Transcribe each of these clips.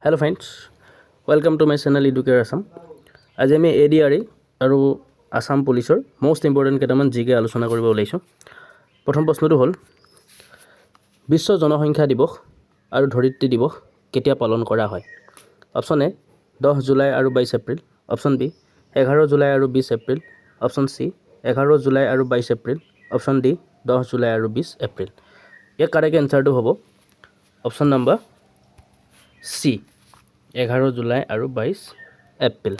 Hello friends, welcome to my channel Educare Assam. আজি আমি ADRE আৰু আসাম পুলিচৰ মোস্ট ইম্পৰ্টেণ্ট কেইটামান জিকে আলোচনা কৰিব ওলাইছোঁ। প্ৰথম প্ৰশ্নটো হ'ল বিশ্ব জনসংখ্যা দিৱস আৰু ধৰিত্ৰী দিৱস কেতিয়া পালন কৰা হয়? অপশ্যন এ 10 জুলাই আৰু 22 এপ্ৰিল, অপশ্যন বি 11 জুলাই আৰু 20 এপ্ৰিল, অপশ্যন চি 11 জুলাই আৰু 22 এপ্ৰিল, অপশ্যন ডি 10 জুলাই আৰু 20 এপ্ৰিল। ইয়াৰ কাৰেক্ট এনসাৰটো হ'ব অপশ্যন নম্বৰ চি 11 জুলাই আৰু 22 এপ্ৰিল।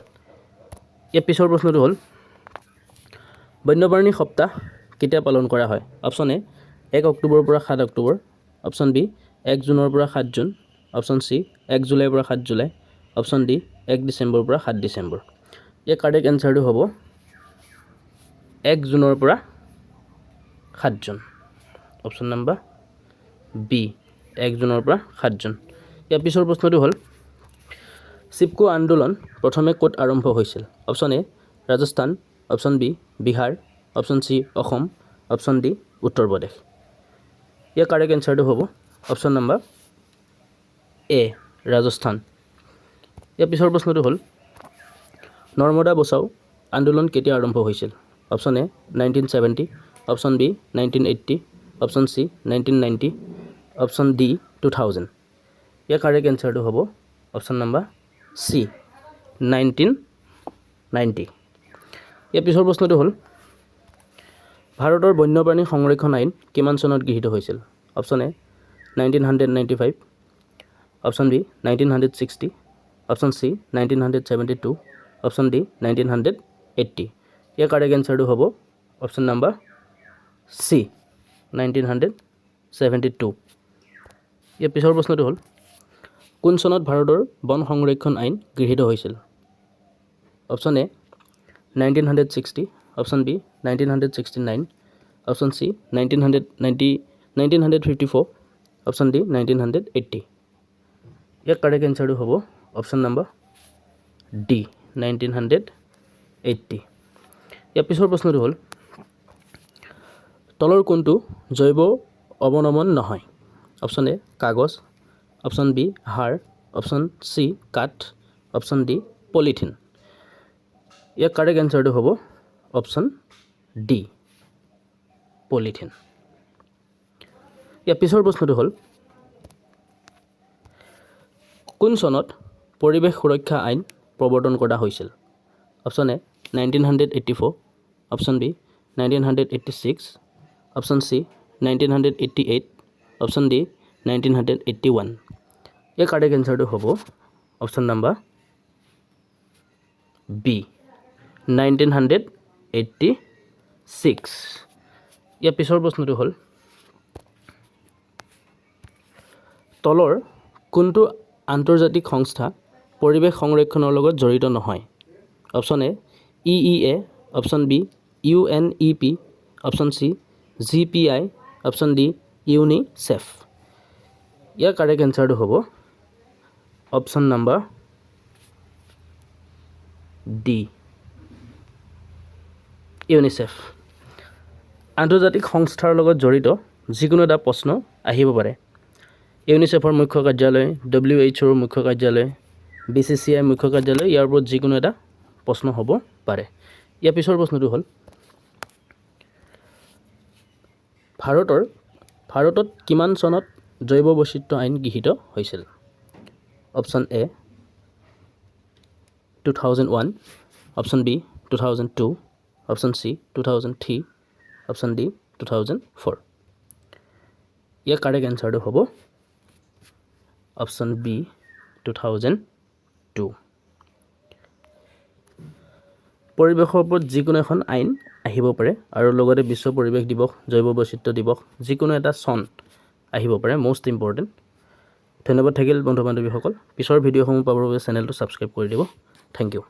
ইয়াৰ পিছৰ প্ৰশ্নটো হ'ল বন্যপ্ৰাণী সপ্তাহ কেতিয়া পালন কৰা হয়? অপশ্যন এ 1 অক্টোবৰৰ পৰা 7 অক্টোবৰ, অপশ্যন বি 1 জুনৰ পৰা 7 জুন, অপশ্যন চি 1 জুলাইৰ পৰা 7 জুলাই, অপশ্যন ডি 1 ডিচেম্বৰৰ পৰা 7 ডিচেম্বৰ। ইয়াৰ কাৰেক্ট এনসাৰটো হ'ব 1 জুনৰ পৰা 7 জুন, অপশ্যন নম্বৰ বি 1 জুনৰ পৰা 7 জুন। ইয়াৰ পিছৰ প্ৰশ্নটো হ'ল চিপকো আন্দোলন প্ৰথমে ক'ত আৰম্ভ হৈছিল? Option A Rajasthan, option B Bihar, option C Assam, option D Uttar Pradesh. ইয়াৰ কাৰেক্ট এনসাৰটো হ'ব অপশ্যন নম্বৰ এ ৰাজস্থান। ইয়াৰ পিছৰ প্ৰশ্নটো হ'ল নৰ্মদা বচাও আন্দোলন কেতিয়া আৰম্ভ হৈছিল? Option A 1970, option B 1980, option C 1990, option D 2000। ইয়াৰ কাৰেক্ট এনসাৰটো হ'ব অপশ্যন নম্বৰ চি 1990। ইয়াৰ পিছৰ প্ৰশ্নটো হ'ল ভাৰতৰ বন্যপ্ৰাণী সংৰক্ষণ আইন কিমান চনত গৃহীত হৈছিল? Option A 1995, option B 1960, option C 1972, option D 1980। ইয়াৰ কাৰেক্ট এনসাৰটো হ'ব অপশ্যন নম্বৰ চি 1972। ইয়াৰ পিছৰ প্ৰশ্নটো হ'ল কোন চনত ভাৰতৰ বন সংৰক্ষণ আইন গৃহীত হৈছিল? Option A 1960, option B 1969, option C 1954, option D 1980। ইয়াৰ কাৰেক্ট এনসাৰটো হ'ব অপশ্যন নম্বৰ ডি 1980। ইয়াৰ পিছৰ প্ৰশ্নটো হ'ল তলৰ কোনটো জৈৱ অৱনমন নহয়? অপশ্যন এ কাগজ, অপশ্যন বি হাড়, অপশ্যন চি কাঠ, অপশ্যন ডি পলিথিন। ইয়াৰ কাৰেক্ট এনসাৰটো হ'ব অপশ্যন ডি পলিথিন। ইয়াৰ পিছৰ প্ৰশ্নটো হ'ল কোন চনত পৰিৱেশ সুৰক্ষা আইন প্ৰৱৰ্তন কৰা হৈছিল? Option A 1984, option B 1986, option C 1988, option D 1981। ইয়াৰ কাৰেক্ট এনসাৰটো হ'ব অপশ্যন নম্বৰ বি 1986। ইয়াৰ পিছৰ প্ৰশ্নটো হ'ল তলৰ কোনটো আন্তৰ্জাতিক সংস্থা পৰিৱেশ সংৰক্ষণৰ লগত জড়িত নহয়? Option A EEA, option B UNEP, option C GPI, option D UNICEF. ইয়াৰ কাৰেক্ট এনসাৰটো হ'ব অপশ্যন নম্বৰ ডি ইউনিচেফ। আন্তৰ্জাতিক সংস্থাৰ লগত জড়িত যিকোনো এটা প্ৰশ্ন আহিব পাৰে। ইউনিচেফৰ মুখ্য কাৰ্যালয়, WHOৰ মুখ্য কাৰ্যালয়, BCCI মুখ্য কাৰ্যালয়, ইয়াৰ ওপৰত যিকোনো এটা প্ৰশ্ন হ'ব পাৰে। ইয়াৰ পিছৰ প্ৰশ্নটো হ'ল ভাৰতত কিমান চনত জৈৱ বৈচিত্ৰ্য আইন গৃহীত হৈছিল? Option A 2001, option B 2002, option C 2003, option D 2004। ইয়াৰ কাৰেক্ট এনসাৰটো হ'ব অপশ্যন বি 2002। পৰিৱেশৰ ওপৰত যিকোনো এখন আইন আহিব পাৰে আৰু লগতে বিশ্ব পৰিৱেশ দিৱস, জৈৱ বৈচিত্ৰ্য দিৱস, যিকোনো এটা চন আহিব পাৰে। Most important. ধন্যবাদ থাকিল বন্ধু বান্ধৱীসকল। পিছৰ ভিডিঅ'সমূহ পাবৰ বাবে চেনেলটো ছাবস্ক্ৰাইব কৰি দিব। Thank U.